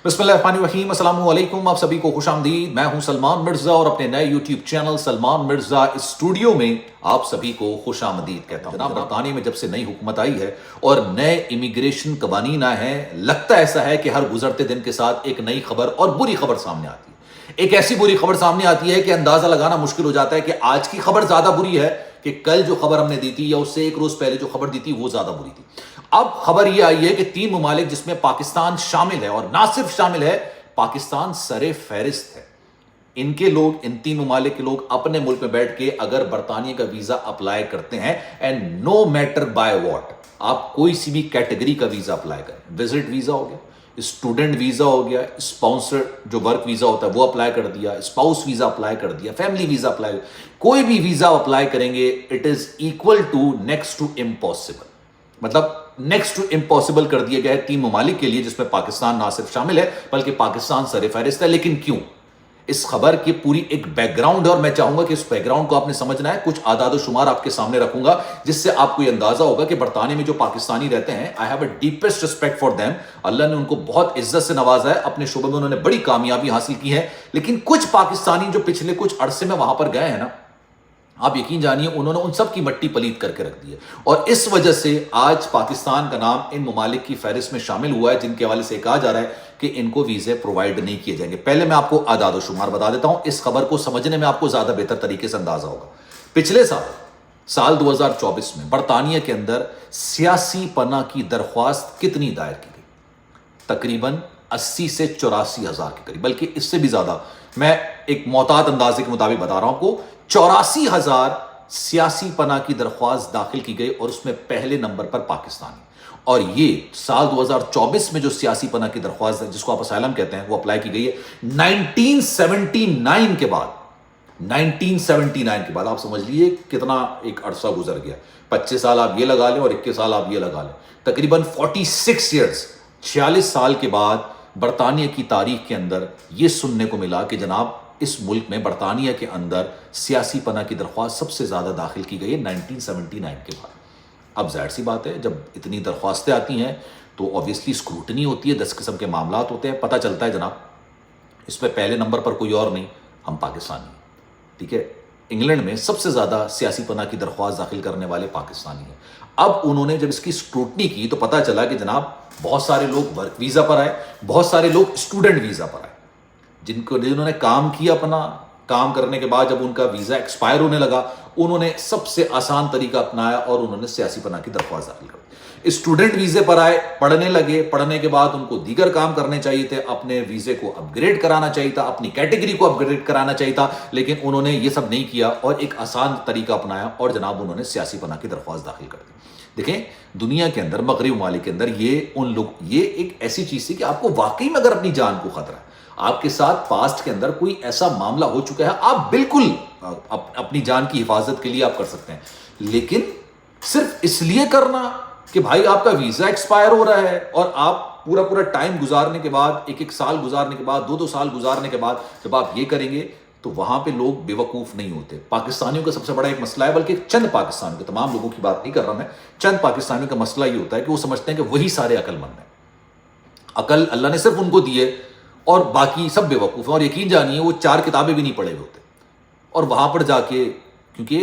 बिस्मिल्लाहिर्रहमानिर्रहीम, अस्सलाम वालेकुम। आप सभी को खुश आमदीद। मैं हूं सलमान मिर्जा और अपने नए YouTube channel Salman Mirza studio में आप सभी को खुश आमदीद कहता हूं। जनाब, बरतानिया में जब से नई हुकूमत आई है और नए इमिग्रेशन कवानीन आए हैं, लगता ऐसा है कि हर गुजरते दिन के साथ एक नई खबर और बुरी खबर सामने आती है। एक ऐसी बुरी खबर सामने आती है कि अंदाजा लगाना मुश्किल हो जाता है कि आज की खबर ज्यादा बुरी है कि कल जो खबर हमने दी थी या उससे एक रोज पहले जो खबर दी थी वो ज्यादा बुरी थी। अब खबर यह आई है कि 3 ममालिक जिसमें पाकिस्तान शामिल है, और ना सिर्फ शामिल है, पाकिस्तान सरे फहरिस्त है। इनके लोग, इन 3 ममालिक के लोग अपने मुल्क में बैठ के अगर बरतानिया का वीजा अप्लाई करते हैं, and no matter by what, आप कोई सी भी कैटेगरी का वीजा अप्लाई करें, विजिट वीजा हो गया, स्टूडेंट वीजा हो गया, स्पॉन्सर जो वर्क वीजा होता है वो अप्लाई कर दिया, स्पाउस वीजा अप्लाई कर दिया, फैमिली वीजा अप्लाई, कोई भी वीजा अप्लाई करेंगे, it is equal to next to impossible. मतलब नेक्स्ट टू इम्पॉसिबल कर दिया गया है 3 ममालिक के लिए, जिसमें पाकिस्तान ना सिर्फ शामिल है बल्कि पाकिस्तान सरे फहरिस्त है। लेकिन क्यों? इस खबर की पूरी एक बैकग्राउंड है और मैं चाहूंगा कि इस बैकग्राउंड को आपने समझना है। कुछ आदाद शुमार आपके सामने रखूंगा जिससे आपको यह अंदाजा होगा कि बरतानिया में जो पाकिस्तानी रहते हैं, I have a deepest respect for them. Allah ने उनको बहुत इज्जत से नवाजा है, अपने शोबे में उन्होंने बड़ी कामयाबी हासिल की है। लेकिन कुछ पाकिस्तानी जो पिछले कुछ अरसे में वहां पर गए हैं ना, आप यकीन जानिए उन्होंने उन सब की मट्टी पलीत करके रख दी है, और इस वजह से आज पाकिस्तान का नाम इन ममालिक की फहरिस्त में शामिल हुआ है जिनके हवाले से कहा जा रहा है कि इनको वीजे प्रोवाइड नहीं किए जाएंगे। पहले मैं आपको आदाद शुमार बता देता हूं, इस खबर को समझने में आपको ज्यादा बेहतर तरीके से अंदाजा होगा। पिछले साल 2024 में बरतानिया के अंदर सियासी पनाह की दरख्वास्त कितनी दायर की गई? तकरीबन 80 से 84 हजार के करीब, बल्कि इससे भी ज्यादा। मैं एक मोहतात अंदाजे के मुताबिक बता रहा हूं आपको, 84 हजार सियासी पनाह की दरख्वास्त दाखिल की गई और उसमें पहले नंबर पर पाकिस्तानी। और ये साल 2024 में जो सियासी पनाह की दरख्वास्त है, जिसको आप असाइलम कहते हैं, वो अप्लाई की गई है 1979 के बाद। 1979 के बाद आप समझ लीजिए कितना एक अरसा गुजर गया। 25 साल आप ये लगा लें और 21 साल आप ये लगा लें, तकरीबन 46 ईयर्स, 46 साल के बाद बरतानिया की तारीख के अंदर यह सुनने को मिला कि जनाब इस मुल्क में बरतानिया के अंदर सियासी पनाह की दरख्वास्त सबसे ज्यादा दाखिल की गई है 1979 के बाद। अब जाहिर सी बात है, जब इतनी दरख्वास्तें आती हैं तो ऑब्वियसली स्क्रूटनी होती है, 10 किस्म के मामला होते हैं, पता चलता है जनाब इस पर पहले नंबर पर कोई और नहीं, हम पाकिस्तानी। ठीक है, इंग्लैंड में सबसे ज्यादा सियासी पनाह की दरख्वास्त दाखिल करने वाले पाकिस्तानी हैं। अब उन्होंने जब इसकी स्क्रूटनी की तो पता चला कि जनाब बहुत सारे लोग वर्क वीजा पर आए, बहुत सारे लोग स्टूडेंट वीजा पर आए, जिन्होंने काम किया, अपना काम करने के बाद जब उनका वीजा एक्सपायर होने लगा, उन्होंने सबसे आसान तरीका अपनाया और उन्होंने सियासी पनाह की दरख्वास्त दाखिल कर दी। स्टूडेंट वीजे पर आए, पढ़ने लगे, पढ़ने के बाद उनको दीगर काम करने चाहिए थे, अपने वीजे को अपग्रेड कराना चाहिए था, अपनी कैटेगरी को अपग्रेड कराना चाहिए था, लेकिन उन्होंने ये सब नहीं किया और एक आसान तरीका अपनाया और जनाब उन्होंने सियासी पनाह की दरख्वास्त दाखिल कर दी। देखें, दुनिया के अंदर, मगरबी ममालिक के अंदर ये एक ऐसी चीज थी कि आपको वाकई में अगर अपनी जान को खतरा है, आपके साथ पास्ट के अंदर कोई ऐसा मामला हो चुका है, आप बिल्कुल अपनी जान की हिफाजत के लिए आप कर सकते हैं। लेकिन सिर्फ इसलिए करना कि भाई आपका वीजा एक्सपायर हो रहा है और आप पूरा टाइम गुजारने के बाद, एक साल गुजारने के बाद, 2 साल गुजारने के बाद जब आप ये करेंगे तो वहां पे लोग बेवकूफ नहीं होते। पाकिस्तानियों का सबसे बड़ा एक मसला है, बल्कि चंद पाकिस्तानियों के, तमाम लोगों की बात नहीं कर रहा मैं, चंद पाकिस्तानियों का मसला ये होता है कि वो समझते हैं कि वही सारे अकलमंद हैं। अकल अल्लाह ने सिर्फ उनको दी है और बाकी सब बेवकूफ हैं, और यकीन जानिए वो 4 किताबें भी नहीं पढ़े हुए होते। और वहां पर जाके, क्योंकि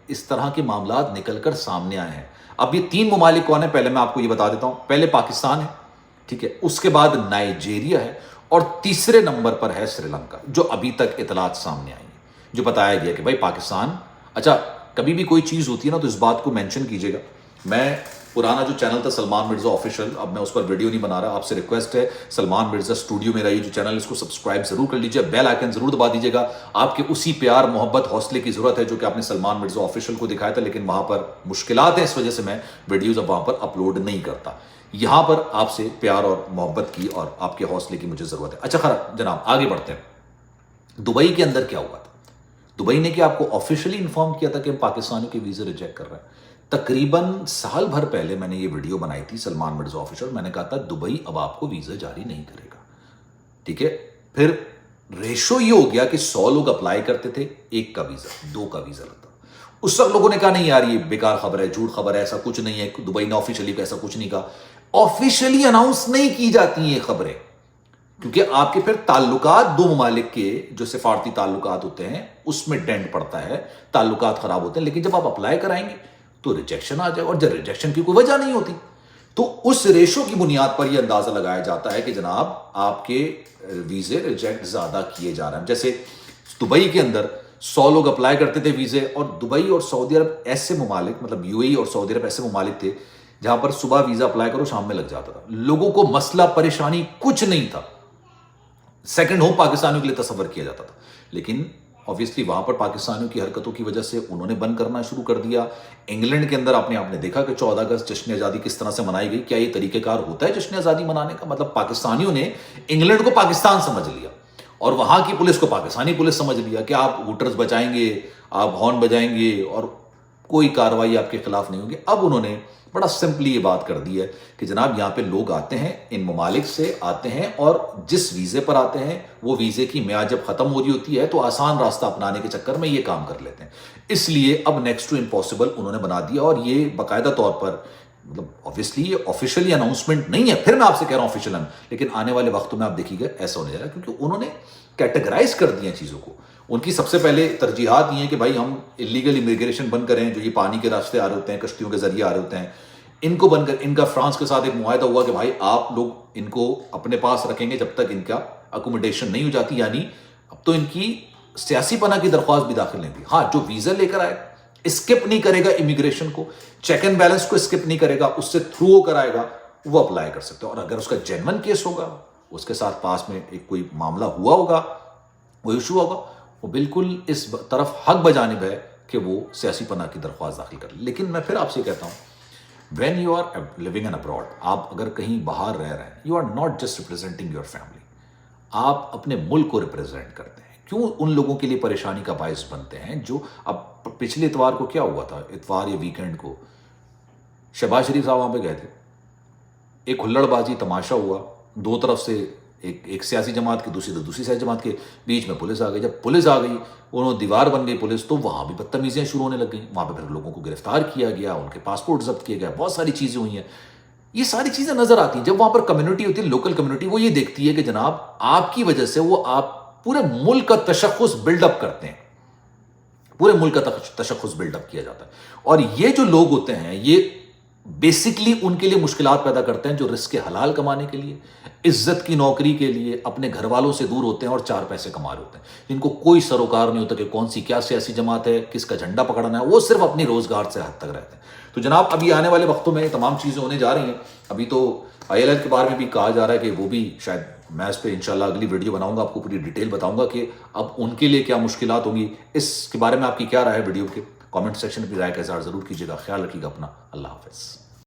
इस तरह के मामला निकलकर सामने आए हैं। अब ये 3 ममालिक कौन है, पहले मैं आपको ये बता देता हूं। पहले पाकिस्तान है, ठीक है, उसके बाद नाइजीरिया है और तीसरे नंबर पर है श्रीलंका, जो अभी तक इतलात सामने आई है, जो बताया गया कि भाई पाकिस्तान। अच्छा, कभी भी कोई चीज होती है ना तो इस बात को मेंशन कीजिएगा। मैं पुराना जो चैनल था सलमान मिर्जा ऑफिशियल, अब मैं उस पर वीडियो नहीं बना रहा, आपसे रिक्वेस्ट है, सलमान मिर्जा स्टूडियो मेरा ये जो चैनल, इसको सब्सक्राइब जरूर कर लीजिए, बेल आइकन जरूर दबा दीजिएगा। आपके उसी प्यार, मोहब्बत, हौसले की जरूरत है जो कि आपने सलमान मिर्जा ऑफिशियल को दिखाया था, लेकिन वहां पर मुश्किलात है, इस वजह से मैं वीडियोज अब वहां पर अपलोड नहीं करता। यहां पर आपसे प्यार और मोहब्बत की और आपके हौसले की मुझे जरूरत है। अच्छा खैर जनाब, आगे बढ़ते हैं। दुबई के अंदर क्या हुआ था? दुबई ने क्या आपको ऑफिशियली इन्फॉर्म किया था कि हम पाकिस्तानियों के वीजे रिजेक्ट कर रहे हैं? तकरीबन साल भर पहले मैंने ये वीडियो बनाई थी सलमान मिर्जा ऑफिशियल, मैंने कहा था दुबई अब आपको वीजा जारी नहीं करेगा। ठीक है, फिर रेशो ये हो गया कि 100 लोग अप्लाई करते थे, 1 का वीजा, 2 का वीजा लगता। उस वक्त लोगों ने कहा नहीं यार ये बेकार खबर है, झूठ खबर है, ऐसा कुछ नहीं है, दुबई ने ऑफिशियली ऐसा कुछ नहीं कहा। ऑफिशियली अनाउंस नहीं की जाती ये खबरें, کیونکہ آپ کے پھر تعلقات دو ممالک کے جو سفارتی تعلقات ہوتے ہیں اس میں ڈینٹ پڑتا ہے، تعلقات خراب ہوتے ہیں. لیکن جب آپ اپلائی کرائیں گے تو ریجیکشن آ جائے گا، اور جب ریجیکشن کی کوئی وجہ نہیں ہوتی تو اس ریشو کی بنیاد پر یہ اندازہ لگایا جاتا ہے کہ جناب آپ کے ویزے ریجیکٹ زیادہ کیے جا رہے ہیں. جیسے دبئی کے اندر 100 لوگ اپلائی کرتے تھے ویزے، اور دبئی اور سعودی عرب ایسے ممالک، مطلب یو اے ای اور سعودی عرب ایسے ممالک تھے جہاں پر صبح ویزا اپلائی کرو شام میں لگ جاتا تھا. لوگوں کو مسئلہ پریشانی کچھ نہیں تھا، سیکنڈ ہوم پاکستانیوں کے لیے تصور کیا جاتا تھا. لیکن obviously وہاں پر پاکستانیوں کی حرکتوں کی وجہ سے انہوں نے بند کرنا شروع کر دیا. انگلینڈ کے اندر آپ نے دیکھا کہ 14 اگست جشن آزادی کس طرح سے منائی گئی. کیا یہ طریقہ کار ہوتا ہے جشن آزادی منانے کا؟ مطلب پاکستانیوں نے انگلینڈ کو پاکستان سمجھ لیا اور وہاں کی پولیس کو پاکستانی پولیس سمجھ لیا کہ آپ ووٹرز بچائیں گے، آپ ہارن بجائیں گے اور کوئی کارروائی آپ کے خلاف نہیں ہوگی. اب انہوں نے بڑا سمپلی یہ بات کر دی ہے کہ جناب یہاں پہ لوگ آتے ہیں، ان ممالک سے آتے ہیں، اور جس ویزے پر آتے ہیں وہ ویزے کی میعاد جب ختم ہو رہی ہوتی ہے تو آسان راستہ اپنانے کے چکر میں یہ کام کر لیتے ہیں. اس لیے اب نیکسٹ ٹو امپاسبل انہوں نے بنا دیا، اور یہ باقاعدہ طور پر مطلب obviously یہ آفیشلی اناؤنسمنٹ نہیں ہے، پھر میں آپ سے کہہ رہا ہوں آفیشل، لیکن آنے والے وقتوں میں آپ دیکھیے گا ایسا ہونے جا رہا ہے، کیونکہ انہوں نے کیٹیگرائز کر دی ہیں چیزوں کو. ان کی سب سے پہلے ترجیحات یہ ہیں کہ بھائی ہم الیگل امیگریشن بند کریں، جو یہ پانی کے راستے آ رہے ہوتے ہیں، کشتیوں کے ذریعے آ رہے ہوتے ہیں، ان کو بند کر. ان کا فرانس کے ساتھ ایک معاہدہ ہوا کہ بھائی آپ لوگ ان کو اپنے پاس رکھیں گے جب تک ان کا اکوموڈیشن نہیں ہو جاتی. یعنی اب تو ان کی سیاسی پناہ کی درخواست بھی داخل نہیں تھی. ہاں جو ویزا لے کر آئے اسکپ نہیں کرے گا امیگریشن کو، چیک اینڈ بیلنس کو اسکپ نہیں کرے گا، اس سے تھرو ہو کر آئے گا، وہ اپلائی کر سکتے ہیں. اور اگر اس کا جینون کیس ہوگا، اس کے ساتھ پاس میں ایک کوئی معاملہ ہوا ہوگا، وہ ایشو ہوگا، وہ بالکل اس طرف حق بجانب ہے کہ وہ سیاسی پناہ کی درخواست داخل کر لے. لیکن میں پھر آپ سے کہتا ہوں when you are living in abroad، آپ اگر کہیں باہر رہ رہے ہیں، you are not just representing your family، آپ اپنے ملک کو ریپرزینٹ کرتے ہیں. کیوں ان لوگوں کے لیے پریشانی کا باعث بنتے ہیں جو اب پچھلے اتوار کو کیا ہوا تھا، اتوار یا ویکینڈ کو شہباز شریف صاحب وہاں پہ گئے تھے، ایک ہلڑ بازی تماشا ہوا، دو طرف سے ایک سیاسی جماعت کی، دوسری سیاسی جماعت کے بیچ میں پولیس آ گئی. جب پولیس آ گئی، انہوں دیوار بن گئی پولیس، تو وہاں بھی بدتمیزیاں شروع ہونے لگ گئیں. وہاں پہ پھر لوگوں کو گرفتار کیا گیا، ان کے پاسپورٹ ضبط کیے گئے، بہت ساری چیزیں ہوئی ہیں. یہ ساری چیزیں نظر آتی ہیں جب وہاں پر کمیونٹی ہوتی ہے، لوکل کمیونٹی، وہ یہ دیکھتی ہے کہ جناب آپ کی وجہ سے وہ آپ پورے ملک کا تشخص بلڈ اپ کرتے ہیں، پورے ملک کا تشخص بلڈ اپ کیا جاتا ہے. اور یہ جو لوگ ہوتے ہیں یہ بیسکلی ان کے لیے مشکلات پیدا کرتے ہیں جو رزق حلال کمانے کے لیے، عزت کی نوکری کے لیے اپنے گھر والوں سے دور ہوتے ہیں اور 4 پیسے کما رہے ہوتے ہیں، جن کو کوئی سروکار نہیں ہوتا کہ کون سی کیا سیاسی جماعت ہے، کس کا جھنڈا پکڑنا ہے. وہ صرف اپنی روزگار سے حد تک رہتے ہیں. تو جناب ابھی آنے والے وقتوں میں تمام چیزیں ہونے جا رہی ہیں. ابھی تو ILL کے بارے میں بھی کہا جا رہا ہے کہ وہ بھی شاید میں اس پہ انشاءاللہ اگلی ویڈیو بناؤں گا، آپ کو پوری ڈیٹیل بتاؤں گا کہ اب ان کے لیے کیا مشکلات ہوں گی. اس کے بارے میں آپ کی کیا رائے ہے؟ ویڈیو کے کامنٹ سیکشن میں بھی رائے کا اظہار ضرور کیجیے گا. خیال رکھیے گا اپنا. اللہ حافظ.